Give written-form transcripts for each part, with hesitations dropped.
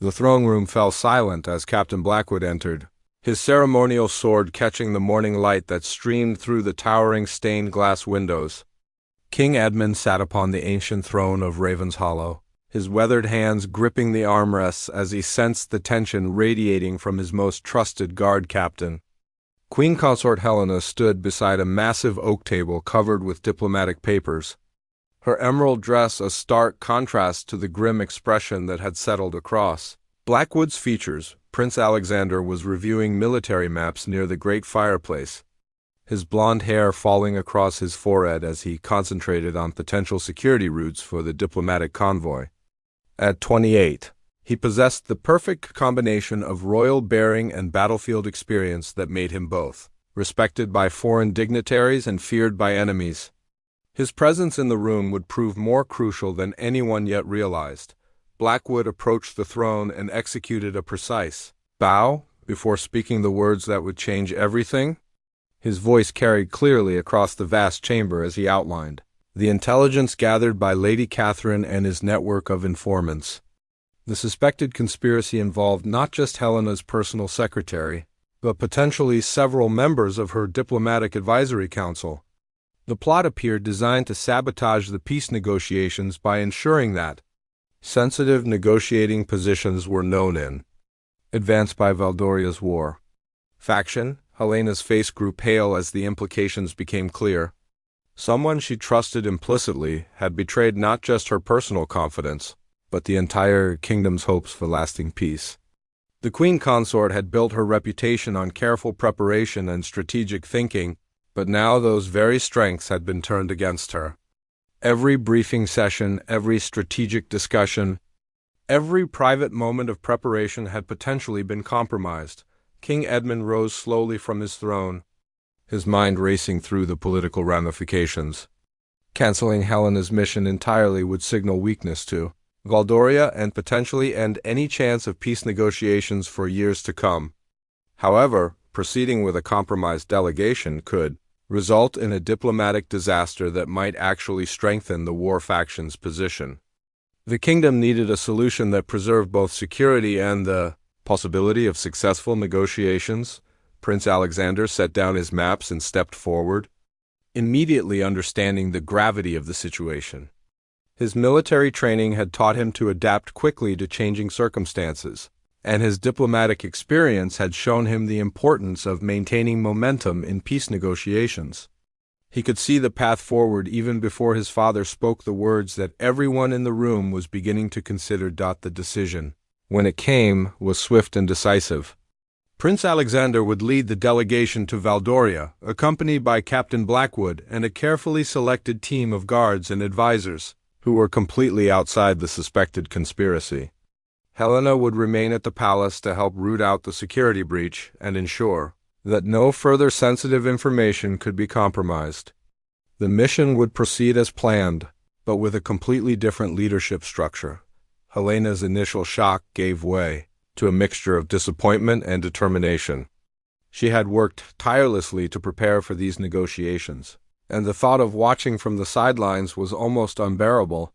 The throne room fell silent as Captain Blackwood entered, his ceremonial sword catching the morning light that streamed through the towering stained glass windows. King Edmund sat upon the ancient throne of Raven's Hollow, his weathered hands gripping the armrests as he sensed the tension radiating from his most trusted guard captain. Queen Consort Helena stood beside a massive oak table covered with diplomatic papers, her emerald dress a stark contrast to the grim expression that had settled across Blackwood's features. Prince Alexander was reviewing military maps near the great fireplace, his blonde hair falling across his forehead as he concentrated on potential security routes for the diplomatic convoy. At 28, he possessed the perfect combination of royal bearing and battlefield experience that made him both respected by foreign dignitaries and feared by enemies. His presence in the room would prove more crucial than anyone yet realized. Blackwood approached the throne and executed a precise bow before speaking the words that would change everything. His voice carried clearly across the vast chamber as he outlined the intelligence gathered by Lady Catherine and his network of informants. The suspected conspiracy involved not just Helena's personal secretary, but potentially several members of her diplomatic advisory council. The plot appeared designed to sabotage the peace negotiations by ensuring that sensitive negotiating positions were known in advance by Valdoria's war faction. Helena's face grew pale as the implications became clear. Someone she trusted implicitly had betrayed not just her personal confidence, but the entire kingdom's hopes for lasting peace. The Queen Consort had built her reputation on careful preparation and strategic thinking, but now those very strengths had been turned against her. Every briefing session, every strategic discussion, every private moment of preparation had potentially been compromised. King Edmund rose slowly from his throne, his mind racing through the political ramifications. Canceling Helena's mission entirely would signal weakness to Valdoria and potentially end any chance of peace negotiations for years to come. However, proceeding with a compromised delegation could result in a diplomatic disaster that might actually strengthen the war faction's position. The kingdom needed a solution that preserved both security and the possibility of successful negotiations. Prince Alexander set down his maps and stepped forward, immediately understanding the gravity of the situation. His military training had taught him to adapt quickly to changing circumstances, and his diplomatic experience had shown him the importance of maintaining momentum in peace negotiations. He could see the path forward even before his father spoke the words that everyone in the room was beginning to consider. The decision, when it came, was swift and decisive. Prince Alexander would lead the delegation to Valdoria, accompanied by Captain Blackwood and a carefully selected team of guards and advisors, who were completely outside the suspected conspiracy. Helena would remain at the palace to help root out the security breach and ensure that no further sensitive information could be compromised. The mission would proceed as planned, but with a completely different leadership structure. Helena's initial shock gave way to a mixture of disappointment and determination. She had worked tirelessly to prepare for these negotiations, and the thought of watching from the sidelines was almost unbearable.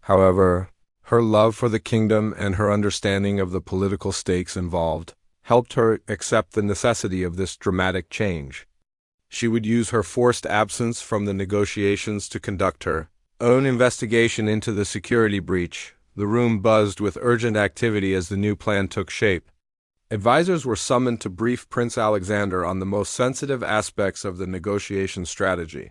However, her love for the kingdom and her understanding of the political stakes involved helped her accept the necessity of this dramatic change. She would use her forced absence from the negotiations to conduct her own investigation into the security breach. The room buzzed with urgent activity as the new plan took shape. Advisors were summoned to brief Prince Alexander on the most sensitive aspects of the negotiation strategy.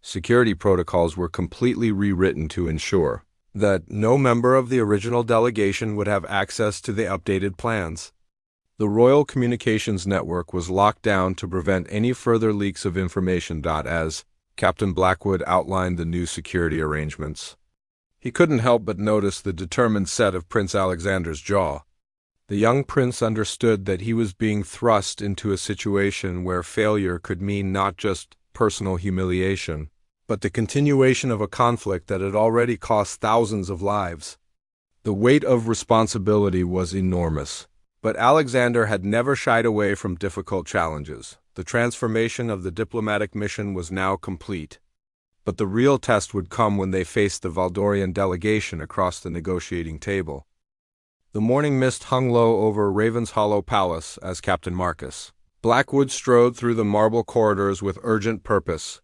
Security protocols were completely rewritten to ensure that no member of the original delegation would have access to the updated plans. The Royal Communications Network was locked down to prevent any further leaks of information. As Captain Blackwood outlined the new security arrangements, he couldn't help but notice the determined set of Prince Alexander's jaw. The young prince understood that he was being thrust into a situation where failure could mean not just personal humiliation, but the continuation of a conflict that had already cost thousands of lives. The weight of responsibility was enormous, but Alexander had never shied away from difficult challenges. The transformation of the diplomatic mission was now complete. But the real test would come when they faced the Valdorian delegation across the negotiating table. The morning mist hung low over Raven's Hollow Palace as Captain Marcus Blackwood strode through the marble corridors with urgent purpose.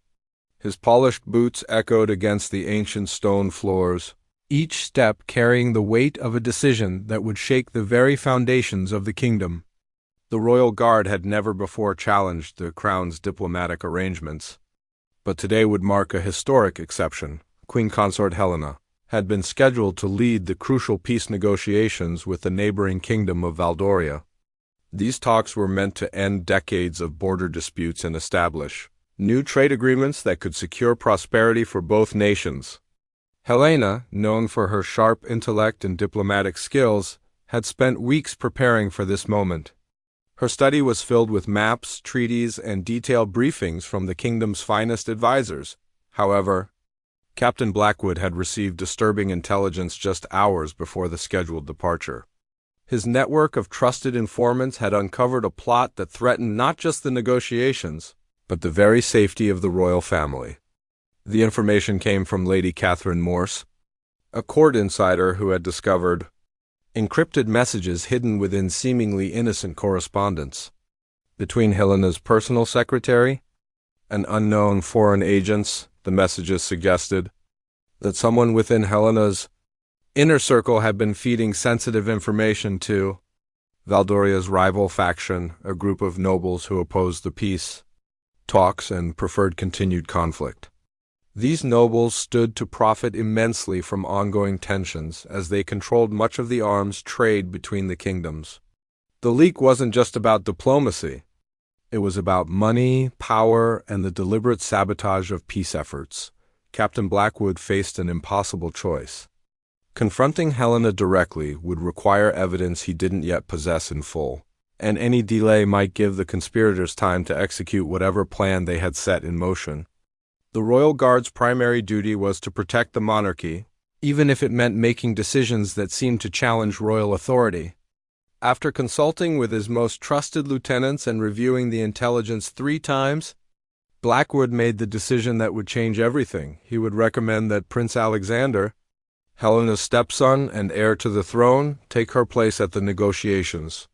His polished boots echoed against the ancient stone floors, each step carrying the weight of a decision that would shake the very foundations of the kingdom. The royal guard had never before challenged the crown's diplomatic arrangements, but today would mark a historic exception. Queen Consort Helena had been scheduled to lead the crucial peace negotiations with the neighboring kingdom of Valdoria. These talks were meant to end decades of border disputes and establish new trade agreements that could secure prosperity for both nations. Helena, known for her sharp intellect and diplomatic skills, had spent weeks preparing for this moment. Her study was filled with maps, treaties, and detailed briefings from the kingdom's finest advisors. However, Captain Blackwood had received disturbing intelligence just hours before the scheduled departure. His network of trusted informants had uncovered a plot that threatened not just the negotiations, but the very safety of the royal family. The information came from Lady Catherine Morse, a court insider who had discovered encrypted messages hidden within seemingly innocent correspondence between Helena's personal secretary and unknown foreign agents. The messages suggested that someone within Helena's inner circle had been feeding sensitive information to Valdoria's rival faction, a group of nobles who opposed the peace talks and preferred continued conflict. These nobles stood to profit immensely from ongoing tensions as they controlled much of the arms trade between the kingdoms. The leak wasn't just about diplomacy. It was about money, power, and the deliberate sabotage of peace efforts. Captain Blackwood faced an impossible choice. Confronting Helena directly would require evidence he didn't yet possess in full, and any delay might give the conspirators time to execute whatever plan they had set in motion. The Royal Guard's primary duty was to protect the monarchy, even if it meant making decisions that seemed to challenge royal authority. After consulting with his most trusted lieutenants and reviewing the intelligence 3 times, Blackwood made the decision that would change everything. He would recommend that Prince Alexander, Helena's stepson and heir to the throne, take her place at the negotiations.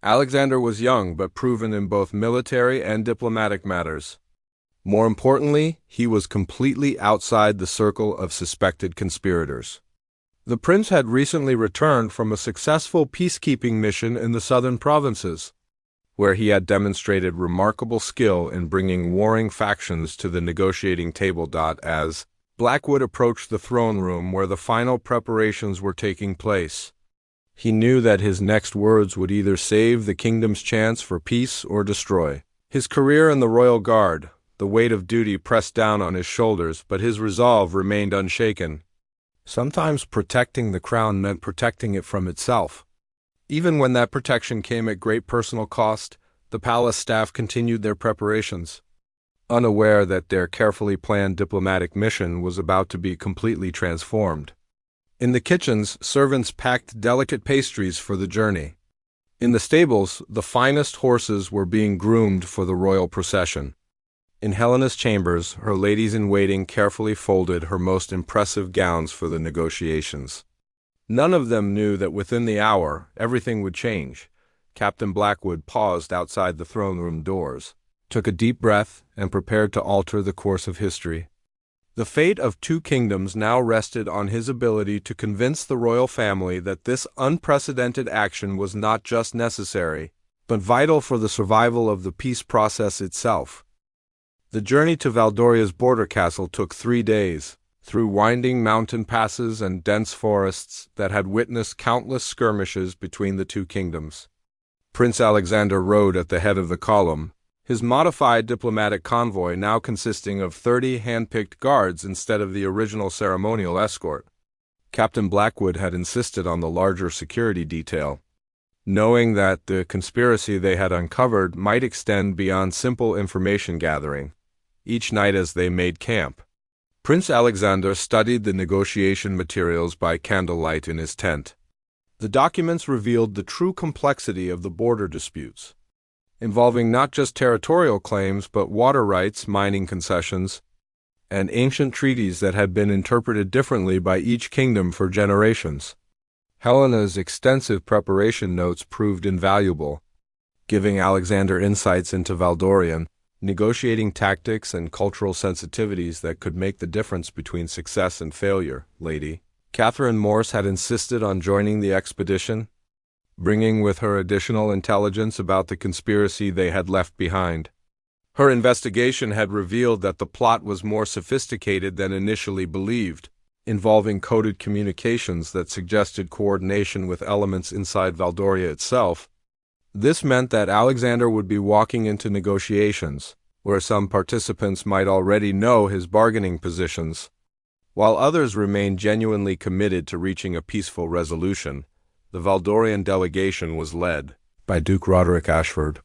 Alexander was young but proven in both military and diplomatic matters. More importantly, he was completely outside the circle of suspected conspirators. The prince had recently returned from a successful peacekeeping mission in the southern provinces, where he had demonstrated remarkable skill in bringing warring factions to the negotiating table. As Blackwood approached the throne room where the final preparations were taking place, he knew that his next words would either save the kingdom's chance for peace or destroy his career in the Royal Guard. The weight of duty pressed down on his shoulders, but his resolve remained unshaken. Sometimes protecting the crown meant protecting it from itself. Even when that protection came at great personal cost, the palace staff continued their preparations, unaware that their carefully planned diplomatic mission was about to be completely transformed. In the kitchens, servants packed delicate pastries for the journey. In the stables, the finest horses were being groomed for the royal procession. In Helena's chambers, her ladies-in-waiting carefully folded her most impressive gowns for the negotiations. None of them knew that within the hour, everything would change. Captain Blackwood paused outside the throne room doors, took a deep breath, and prepared to alter the course of history. The fate of 2 kingdoms now rested on his ability to convince the royal family that this unprecedented action was not just necessary, but vital for the survival of the peace process itself. The journey to Valdoria's border castle took 3 days, through winding mountain passes and dense forests that had witnessed countless skirmishes between the 2 kingdoms. Prince Alexander rode at the head of the column, his modified diplomatic convoy now consisting of 30 hand-picked guards instead of the original ceremonial escort. Captain Blackwood had insisted on the larger security detail, knowing that the conspiracy they had uncovered might extend beyond simple information gathering. Each night as they made camp, Prince Alexander studied the negotiation materials by candlelight in his tent. The documents revealed the true complexity of the border disputes, involving not just territorial claims but water rights, mining concessions, and ancient treaties that had been interpreted differently by each kingdom for generations. Helena's extensive preparation notes proved invaluable, giving Alexander insights into Valdorian, negotiating tactics and cultural sensitivities that could make the difference between success and failure. Lady Catherine Morse had insisted on joining the expedition, bringing with her additional intelligence about the conspiracy they had left behind. Her investigation had revealed that the plot was more sophisticated than initially believed, involving coded communications that suggested coordination with elements inside Valdoria itself. This meant that Alexander would be walking into negotiations, where some participants might already know his bargaining positions, while others remained genuinely committed to reaching a peaceful resolution. The Valdorian delegation was led by Duke Roderick Ashford,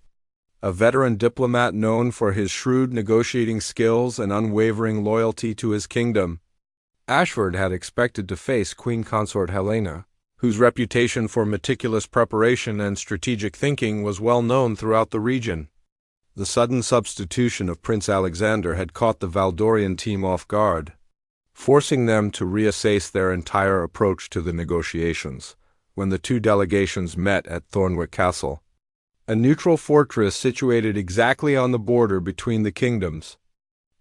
a veteran diplomat known for his shrewd negotiating skills and unwavering loyalty to his kingdom. Ashford had expected to face Queen Consort Helena, whose reputation for meticulous preparation and strategic thinking was well known throughout the region. The sudden substitution of Prince Alexander had caught the Valdorian team off guard, forcing them to reassess their entire approach to the negotiations. When the two delegations met at Thornwick Castle, a neutral fortress situated exactly on the border between the kingdoms,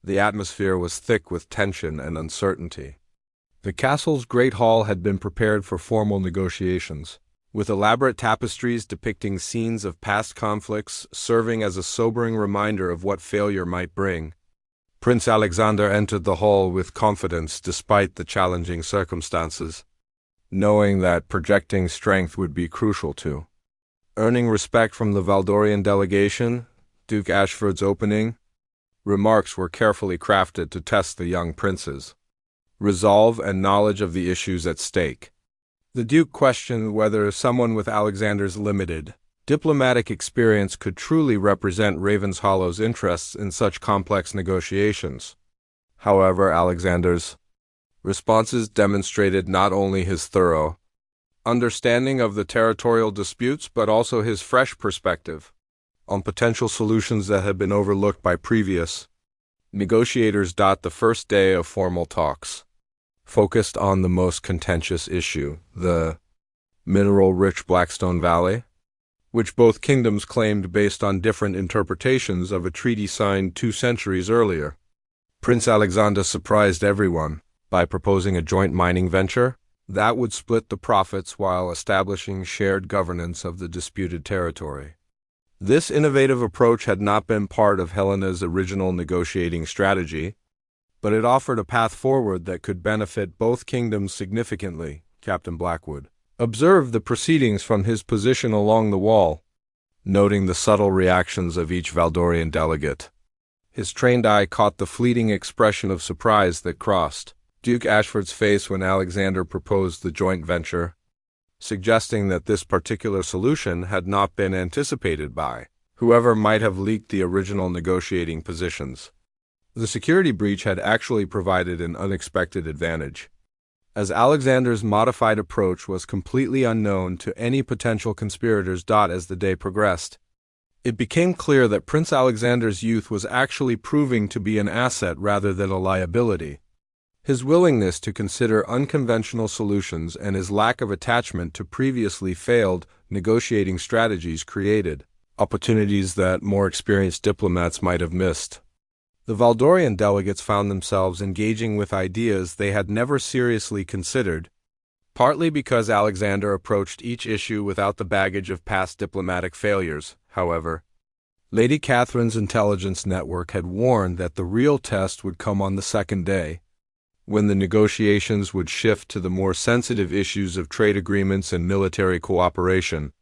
the atmosphere was thick with tension and uncertainty. The castle's great hall had been prepared for formal negotiations, with elaborate tapestries depicting scenes of past conflicts serving as a sobering reminder of what failure might bring. Prince Alexander entered the hall with confidence despite the challenging circumstances, knowing that projecting strength would be crucial to earning respect from the Valdorian delegation. Duke Ashford's opening remarks were carefully crafted to test the young prince's resolve and knowledge of the issues at stake. The Duke questioned whether someone with Alexander's limited diplomatic experience could truly represent Ravenshallow's interests in such complex negotiations. However, Alexander's responses demonstrated not only his thorough understanding of the territorial disputes but also his fresh perspective on potential solutions that had been overlooked by previous negotiators. The first day of formal talks focused on the most contentious issue, the mineral-rich Blackstone Valley, which both kingdoms claimed based on different interpretations of a treaty signed 2 centuries earlier. Prince Alexander surprised everyone by proposing a joint mining venture that would split the profits while establishing shared governance of the disputed territory. This innovative approach had not been part of Helena's original negotiating strategy, but it offered a path forward that could benefit both kingdoms significantly. Captain Blackwood observed the proceedings from his position along the wall, noting the subtle reactions of each Valdorian delegate. His trained eye caught the fleeting expression of surprise that crossed Duke Ashford's face when Alexander proposed the joint venture, suggesting that this particular solution had not been anticipated by whoever might have leaked the original negotiating positions. The security breach had actually provided an unexpected advantage, as Alexander's modified approach was completely unknown to any potential conspirators. As the day progressed, it became clear that Prince Alexander's youth was actually proving to be an asset rather than a liability. His willingness to consider unconventional solutions and his lack of attachment to previously failed negotiating strategies created opportunities that more experienced diplomats might have missed. The Valdorian delegates found themselves engaging with ideas they had never seriously considered, partly because Alexander approached each issue without the baggage of past diplomatic failures. However, Lady Catherine's intelligence network had warned that the real test would come on the second day, when the negotiations would shift to the more sensitive issues of trade agreements and military cooperation.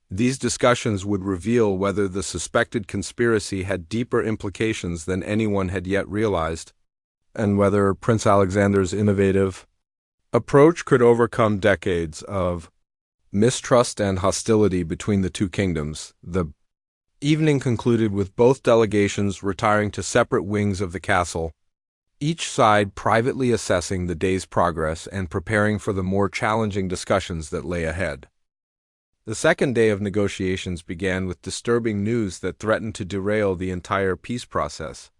These discussions would reveal whether the suspected conspiracy had deeper implications than anyone had yet realized, and whether Prince Alexander's innovative approach could overcome decades of mistrust and hostility between the two kingdoms. The evening concluded with both delegations retiring to separate wings of the castle, each side privately assessing the day's progress and preparing for the more challenging discussions that lay ahead. The second day of negotiations began with disturbing news that threatened to derail the entire peace process.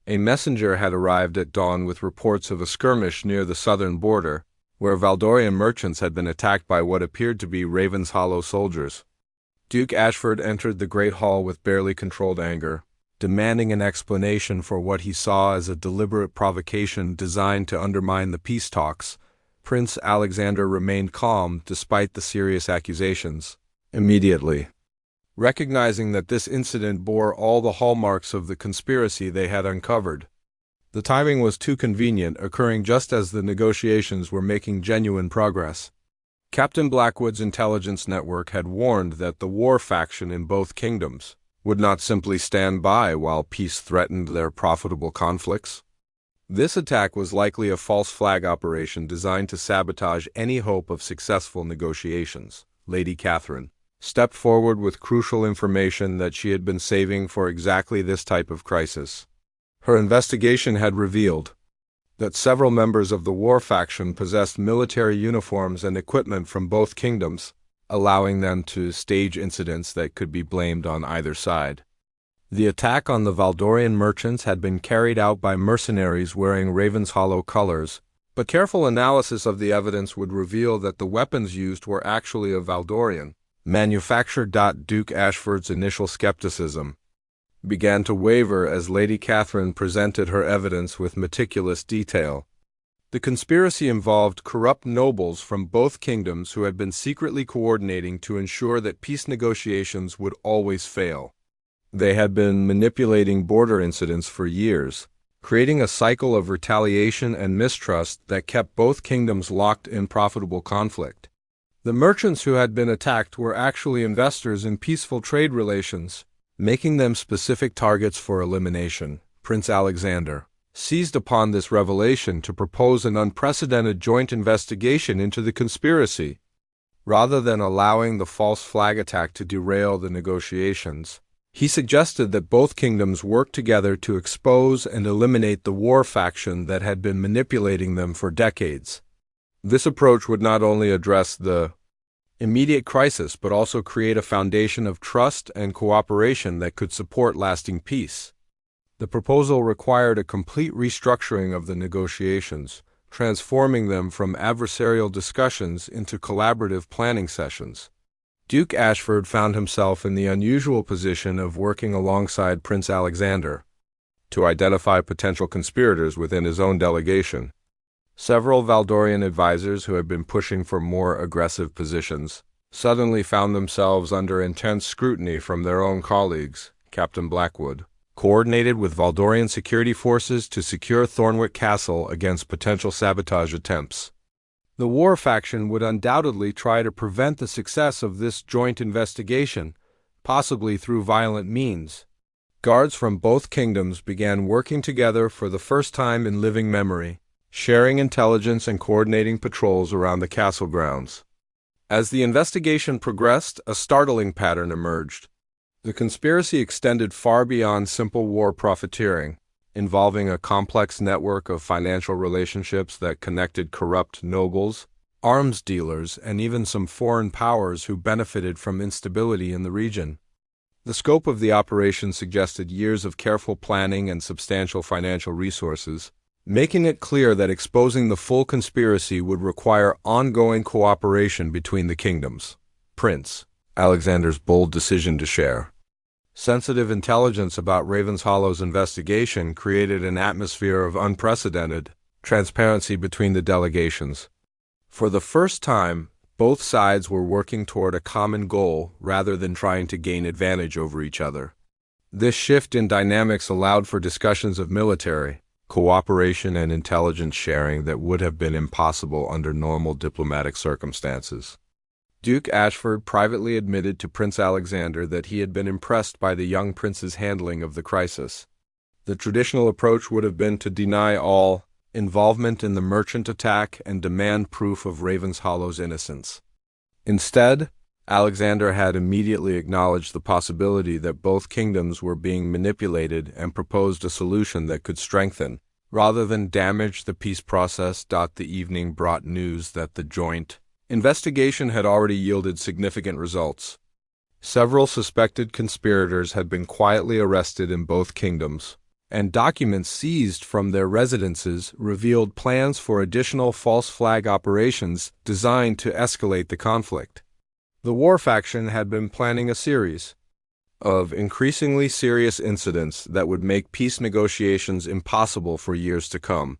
A messenger had arrived at dawn with reports of a skirmish near the southern border, where Valdorian merchants had been attacked by what appeared to be Raven's Hollow soldiers. Duke Ashford entered the Great Hall with barely controlled anger, demanding an explanation for what he saw as a deliberate provocation designed to undermine the peace talks. Prince Alexander remained calm despite the serious accusations. Immediately, recognizing that this incident bore all the hallmarks of the conspiracy they had uncovered. The timing was too convenient, occurring just as the negotiations were making genuine progress. Captain Blackwood's intelligence network had warned that the war faction in both kingdoms would not simply stand by while peace threatened their profitable conflicts. This attack was likely a false flag operation designed to sabotage any hope of successful negotiations. Lady Catherine stepped forward with crucial information that she had been saving for exactly this type of crisis. Her investigation had revealed that several members of the war faction possessed military uniforms and equipment from both kingdoms, allowing them to stage incidents that could be blamed on either side. The attack on the Valdorian merchants had been carried out by mercenaries wearing Raven's Hollow colors, but careful analysis of the evidence would reveal that the weapons used were actually of Valdorian manufacture. Duke Ashford's initial skepticism began to waver as Lady Catherine presented her evidence with meticulous detail. The conspiracy involved corrupt nobles from both kingdoms who had been secretly coordinating to ensure that peace negotiations would always fail. They had been manipulating border incidents for years, creating a cycle of retaliation and mistrust that kept both kingdoms locked in profitable conflict. The merchants who had been attacked were actually investors in peaceful trade relations, making them specific targets for elimination. Prince Alexander seized upon this revelation to propose an unprecedented joint investigation into the conspiracy. Rather than allowing the false flag attack to derail the negotiations, he suggested that both kingdoms work together to expose and eliminate the war faction that had been manipulating them for decades. This approach would not only address the immediate crisis but also create a foundation of trust and cooperation that could support lasting peace. The proposal required a complete restructuring of the negotiations, transforming them from adversarial discussions into collaborative planning sessions. Duke Ashford found himself in the unusual position of working alongside Prince Alexander to identify potential conspirators within his own delegation. Several Valdorian advisors who had been pushing for more aggressive positions suddenly found themselves under intense scrutiny from their own colleagues. Captain Blackwood coordinated with Valdorian security forces to secure Thornwick Castle against potential sabotage attempts. The war faction would undoubtedly try to prevent the success of this joint investigation, possibly through violent means. Guards from both kingdoms began working together for the first time in living memory, sharing intelligence and coordinating patrols around the castle grounds. As the investigation progressed, a startling pattern emerged. The conspiracy extended far beyond simple war profiteering, involving a complex network of financial relationships that connected corrupt nobles, arms dealers, and even some foreign powers who benefited from instability in the region. The scope of the operation suggested years of careful planning and substantial financial resources, making it clear that exposing the full conspiracy would require ongoing cooperation between the kingdoms. Prince Alexander's bold decision to share sensitive intelligence about Raven's Hollow's investigation created an atmosphere of unprecedented transparency between the delegations. For the first time, both sides were working toward a common goal rather than trying to gain advantage over each other. This shift in dynamics allowed for discussions of military cooperation and intelligence sharing that would have been impossible under normal diplomatic circumstances. Duke Ashford privately admitted to Prince Alexander that he had been impressed by the young prince's handling of the crisis. The traditional approach would have been to deny all involvement in the merchant attack and demand proof of Raven's Hollow's innocence. Instead, Alexander had immediately acknowledged the possibility that both kingdoms were being manipulated and proposed a solution that could strengthen, rather than damage, the peace process. The evening brought news that the joint investigation had already yielded significant results. Several suspected conspirators had been quietly arrested in both kingdoms, and documents seized from their residences revealed plans for additional false flag operations designed to escalate the conflict. The war faction had been planning a series of increasingly serious incidents that would make peace negotiations impossible for years to come.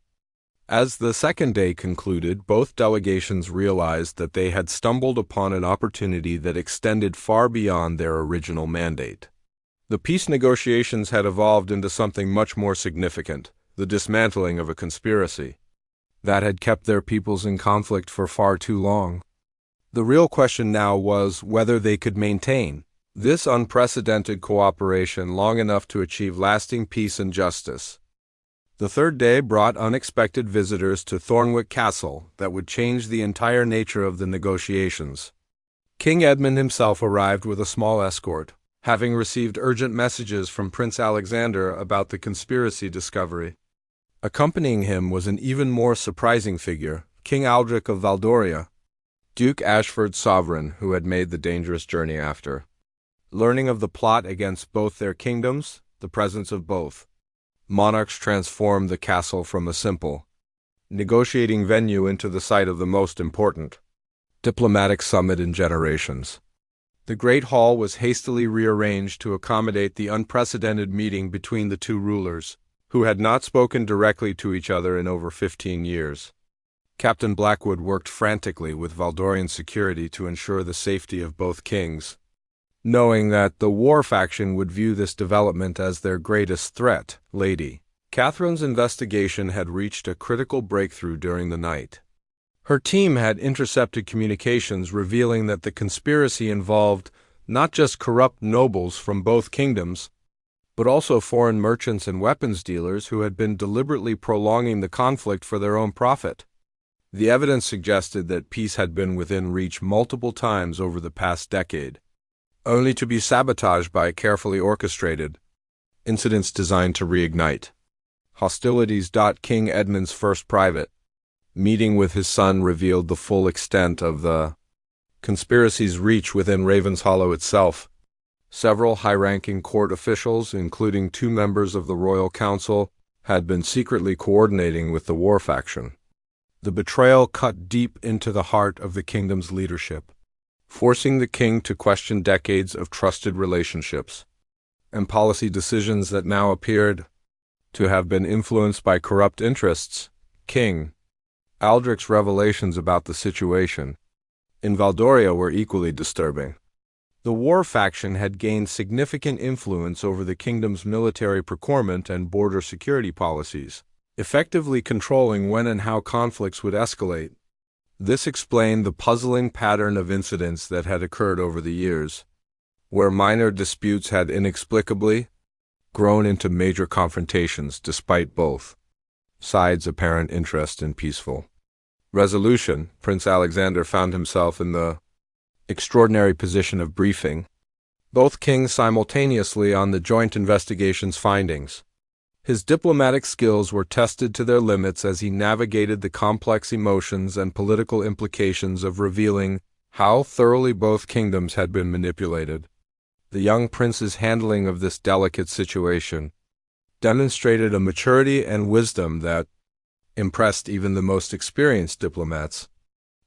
As the second day concluded, both delegations realized that they had stumbled upon an opportunity that extended far beyond their original mandate. The peace negotiations had evolved into something much more significant, the dismantling of a conspiracy that had kept their peoples in conflict for far too long. The real question now was whether they could maintain this unprecedented cooperation long enough to achieve lasting peace and justice. The third day brought unexpected visitors to Thornwick Castle that would change the entire nature of the negotiations. King Edmund himself arrived with a small escort, having received urgent messages from Prince Alexander about the conspiracy discovery. Accompanying him was an even more surprising figure, King Aldrich of Valdoria, Duke Ashford's sovereign who had made the dangerous journey after. Learning of the plot against both their kingdoms, the presence of both monarchs transformed the castle from a simple negotiating venue into the site of the most important diplomatic summit in generations. The Great Hall was hastily rearranged to accommodate the unprecedented meeting between the two rulers, who had not spoken directly to each other in over 15 years. Captain Blackwood worked frantically with Valdorian security to ensure the safety of both kings, knowing that the war faction would view this development as their greatest threat. Lady Catherine's investigation had reached a critical breakthrough during the night. Her team had intercepted communications revealing that the conspiracy involved not just corrupt nobles from both kingdoms, but also foreign merchants and weapons dealers who had been deliberately prolonging the conflict for their own profit. The evidence suggested that peace had been within reach multiple times over the past decade, only to be sabotaged by carefully orchestrated incidents designed to reignite hostilities. King Edmund's first private meeting with his son revealed the full extent of the conspiracy's reach within Ravenshollow itself. Several high-ranking court officials, including 2 members of the Royal Council, had been secretly coordinating with the war faction. The betrayal cut deep into the heart of the kingdom's leadership, forcing the king to question decades of trusted relationships and policy decisions that now appeared to have been influenced by corrupt interests. King Aldrich's revelations about the situation in Valdoria were equally disturbing. The war faction had gained significant influence over the kingdom's military procurement and border security policies, effectively controlling when and how conflicts would escalate. This explained the puzzling pattern of incidents that had occurred over the years, where minor disputes had inexplicably grown into major confrontations despite both sides' apparent interest in peaceful resolution. Prince Alexander found himself in the extraordinary position of briefing both kings simultaneously on the joint investigation's findings. His diplomatic skills were tested to their limits as he navigated the complex emotions and political implications of revealing how thoroughly both kingdoms had been manipulated. The young prince's handling of this delicate situation demonstrated a maturity and wisdom that impressed even the most experienced diplomats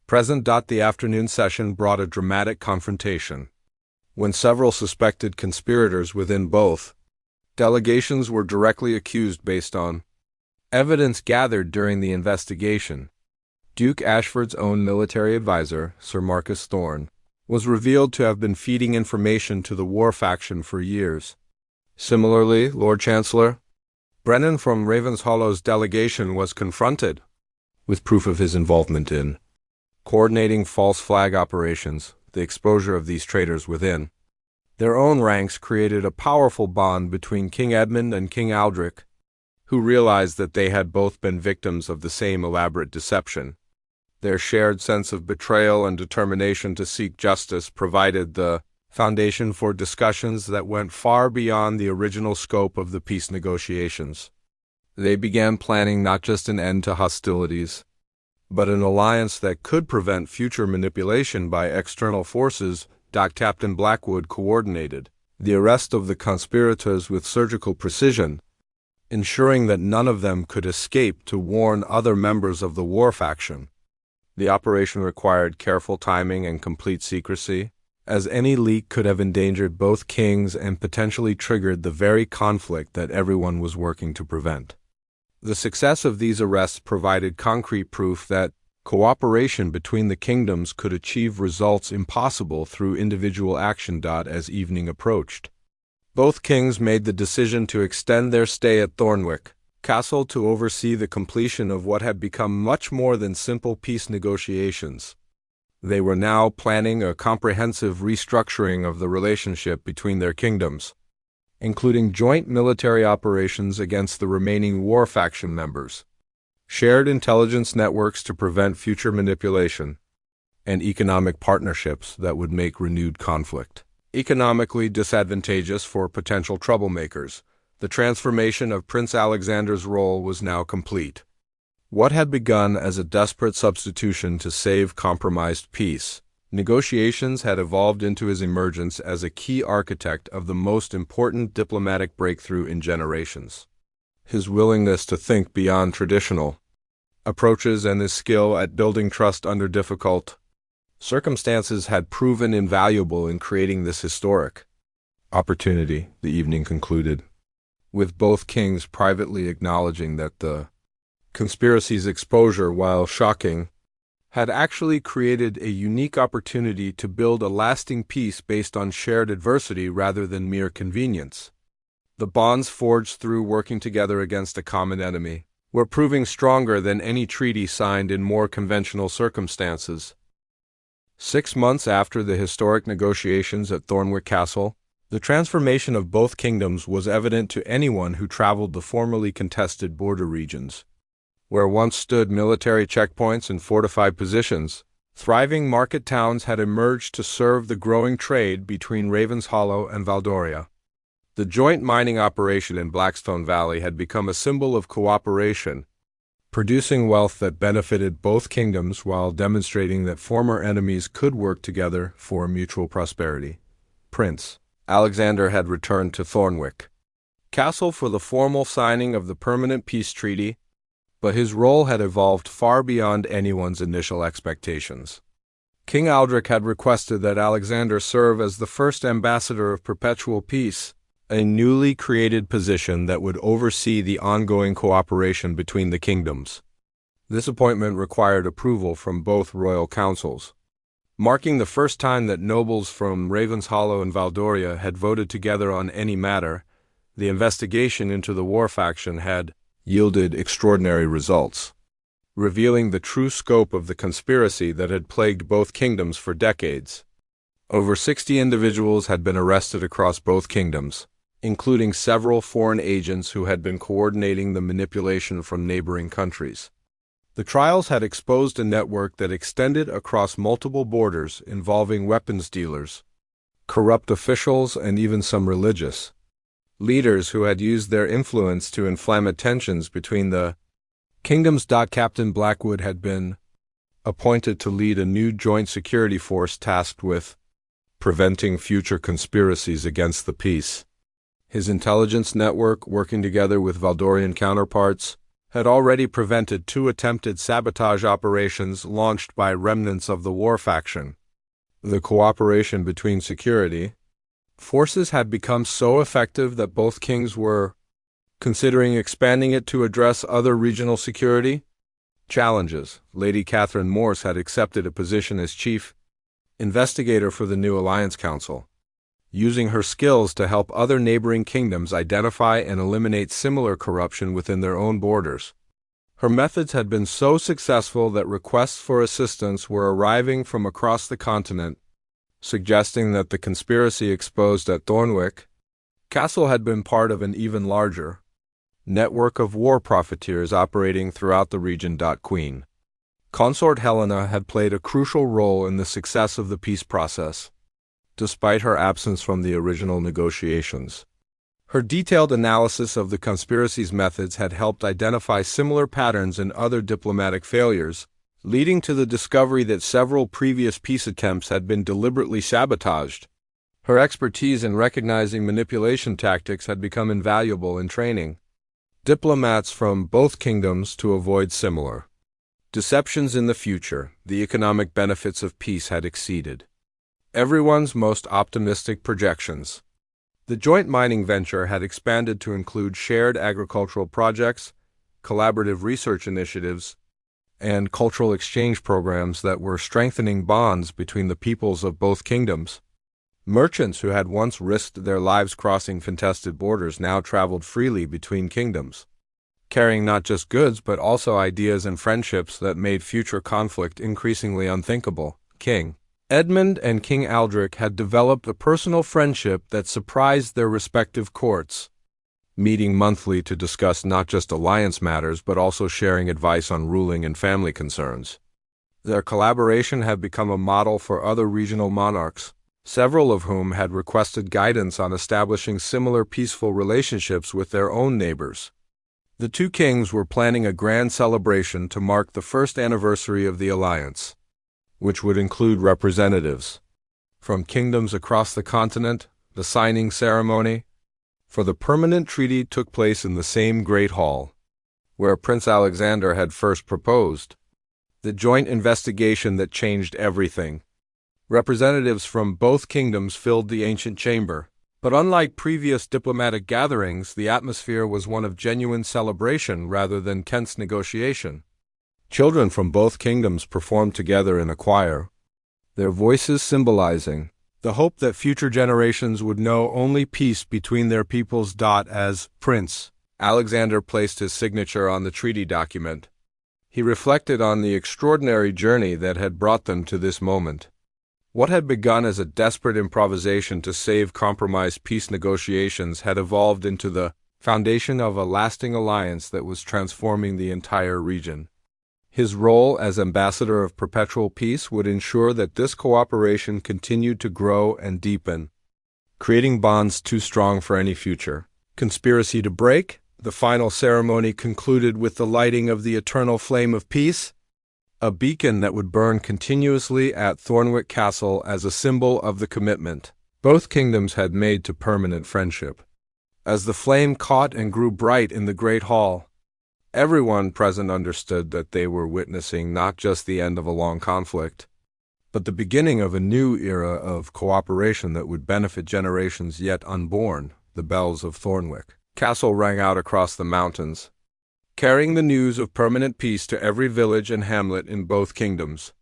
present. The afternoon session brought a dramatic confrontation. When several suspected conspirators within both delegations were directly accused based on evidence gathered during the investigation, Duke Ashford's own military advisor, Sir Marcus Thorne, was revealed to have been feeding information to the war faction for years. Similarly, Lord Chancellor Brennan from Ravenshollow's delegation was confronted with proof of his involvement in coordinating false flag operations. The exposure of these traitors within their own ranks created a powerful bond between King Edmund and King Aldrich, who realized that they had both been victims of the same elaborate deception. Their shared sense of betrayal and determination to seek justice provided the foundation for discussions that went far beyond the original scope of the peace negotiations. They began planning not just an end to hostilities, but an alliance that could prevent future manipulation by external forces. Captain Blackwood coordinated the arrest of the conspirators with surgical precision, ensuring that none of them could escape to warn other members of the war faction. The operation required careful timing and complete secrecy, as any leak could have endangered both kings and potentially triggered the very conflict that everyone was working to prevent. The success of these arrests provided concrete proof that cooperation between the kingdoms could achieve results impossible through individual action. As evening approached, both kings made the decision to extend their stay at Thornwick Castle to oversee the completion of what had become much more than simple peace negotiations. They were now planning a comprehensive restructuring of the relationship between their kingdoms, including joint military operations against the remaining war faction members, shared intelligence networks to prevent future manipulation, and economic partnerships that would make renewed conflict economically disadvantageous for potential troublemakers. The transformation of Prince Alexander's role was now complete. What had begun as a desperate substitution to save compromised peace, negotiations had evolved into his emergence as a key architect of the most important diplomatic breakthrough in generations. His willingness to think beyond traditional approaches and his skill at building trust under difficult circumstances had proven invaluable in creating this historic opportunity. The evening concluded with both kings privately acknowledging that the conspiracy's exposure, while shocking, had actually created a unique opportunity to build a lasting peace based on shared adversity rather than mere convenience. The bonds forged through working together against a common enemy were proving stronger than any treaty signed in more conventional circumstances. 6 months after the historic negotiations at Thornwick Castle, the transformation of both kingdoms was evident to anyone who traveled the formerly contested border regions. Where once stood military checkpoints and fortified positions, thriving market towns had emerged to serve the growing trade between Ravens Hollow and Valdoria. The joint mining operation in Blackstone Valley had become a symbol of cooperation, producing wealth that benefited both kingdoms while demonstrating that former enemies could work together for mutual prosperity. Prince Alexander had returned to Thornwick Castle for the formal signing of the permanent peace treaty, but his role had evolved far beyond anyone's initial expectations. King Aldrich had requested that Alexander serve as the first ambassador of perpetual peace, a newly created position that would oversee the ongoing cooperation between the kingdoms. This appointment required approval from both royal councils, marking the first time that nobles from Ravens Hollow and Valdoria had voted together on any matter. The investigation into the war faction had yielded extraordinary results, revealing the true scope of the conspiracy that had plagued both kingdoms for decades. Over 60 individuals had been arrested across both kingdoms, including several foreign agents who had been coordinating the manipulation from neighboring countries. The trials had exposed a network that extended across multiple borders involving weapons dealers, corrupt officials, and even some religious leaders who had used their influence to inflame tensions between the kingdoms. Captain Blackwood had been appointed to lead a new joint security force tasked with preventing future conspiracies against the peace. His intelligence network, working together with Valdorian counterparts, had already prevented 2 attempted sabotage operations launched by remnants of the war faction. The cooperation between security forces had become so effective that both kings were considering expanding it to address other regional security challenges. Lady Catherine Morse had accepted a position as chief investigator for the new Alliance Council, using her skills to help other neighboring kingdoms identify and eliminate similar corruption within their own borders. Her methods had been so successful that requests for assistance were arriving from across the continent, suggesting that the conspiracy exposed at Thornwick Castle had been part of an even larger network of war profiteers operating throughout the region. Queen Consort Helena had played a crucial role in the success of the peace process, despite her absence from the original negotiations. Her detailed analysis of the conspiracy's methods had helped identify similar patterns in other diplomatic failures, leading to the discovery that several previous peace attempts had been deliberately sabotaged. Her expertise in recognizing manipulation tactics had become invaluable in training diplomats from both kingdoms to avoid similar deceptions in the future. The economic benefits of peace had exceeded everyone's most optimistic projections. The joint mining venture had expanded to include shared agricultural projects, collaborative research initiatives, and cultural exchange programs that were strengthening bonds between the peoples of both kingdoms. Merchants who had once risked their lives crossing contested borders now traveled freely between kingdoms, carrying not just goods but also ideas and friendships that made future conflict increasingly unthinkable. King Edmund and King Aldrich had developed a personal friendship that surprised their respective courts, meeting monthly to discuss not just alliance matters but also sharing advice on ruling and family concerns. Their collaboration had become a model for other regional monarchs, several of whom had requested guidance on establishing similar peaceful relationships with their own neighbors. The two kings were planning a grand celebration to mark the first anniversary of the alliance, which would include representatives from kingdoms across the continent. The signing ceremony for the permanent treaty took place in the same great hall where Prince Alexander had first proposed the joint investigation that changed everything. Representatives from both kingdoms filled the ancient chamber, but unlike previous diplomatic gatherings, the atmosphere was one of genuine celebration rather than tense negotiation. Children from both kingdoms performed together in a choir, their voices symbolizing the hope that future generations would know only peace between their peoples. As Prince Alexander placed his signature on the treaty document, he reflected on the extraordinary journey that had brought them to this moment. What had begun as a desperate improvisation to save compromised peace negotiations had evolved into the foundation of a lasting alliance that was transforming the entire region. His role as ambassador of perpetual peace would ensure that this cooperation continued to grow and deepen, creating bonds too strong for any future conspiracy to break. The final ceremony concluded with the lighting of the eternal flame of peace, a beacon that would burn continuously at Thornwick Castle as a symbol of the commitment both kingdoms had made to permanent friendship. As the flame caught and grew bright in the great hall, everyone present understood that they were witnessing not just the end of a long conflict, but the beginning of a new era of cooperation that would benefit generations yet unborn. The bells of Thornwick Castle rang out across the mountains, carrying the news of permanent peace to every village and hamlet in both kingdoms,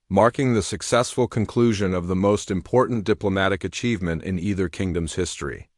marking the successful conclusion of the most important diplomatic achievement in either kingdom's history.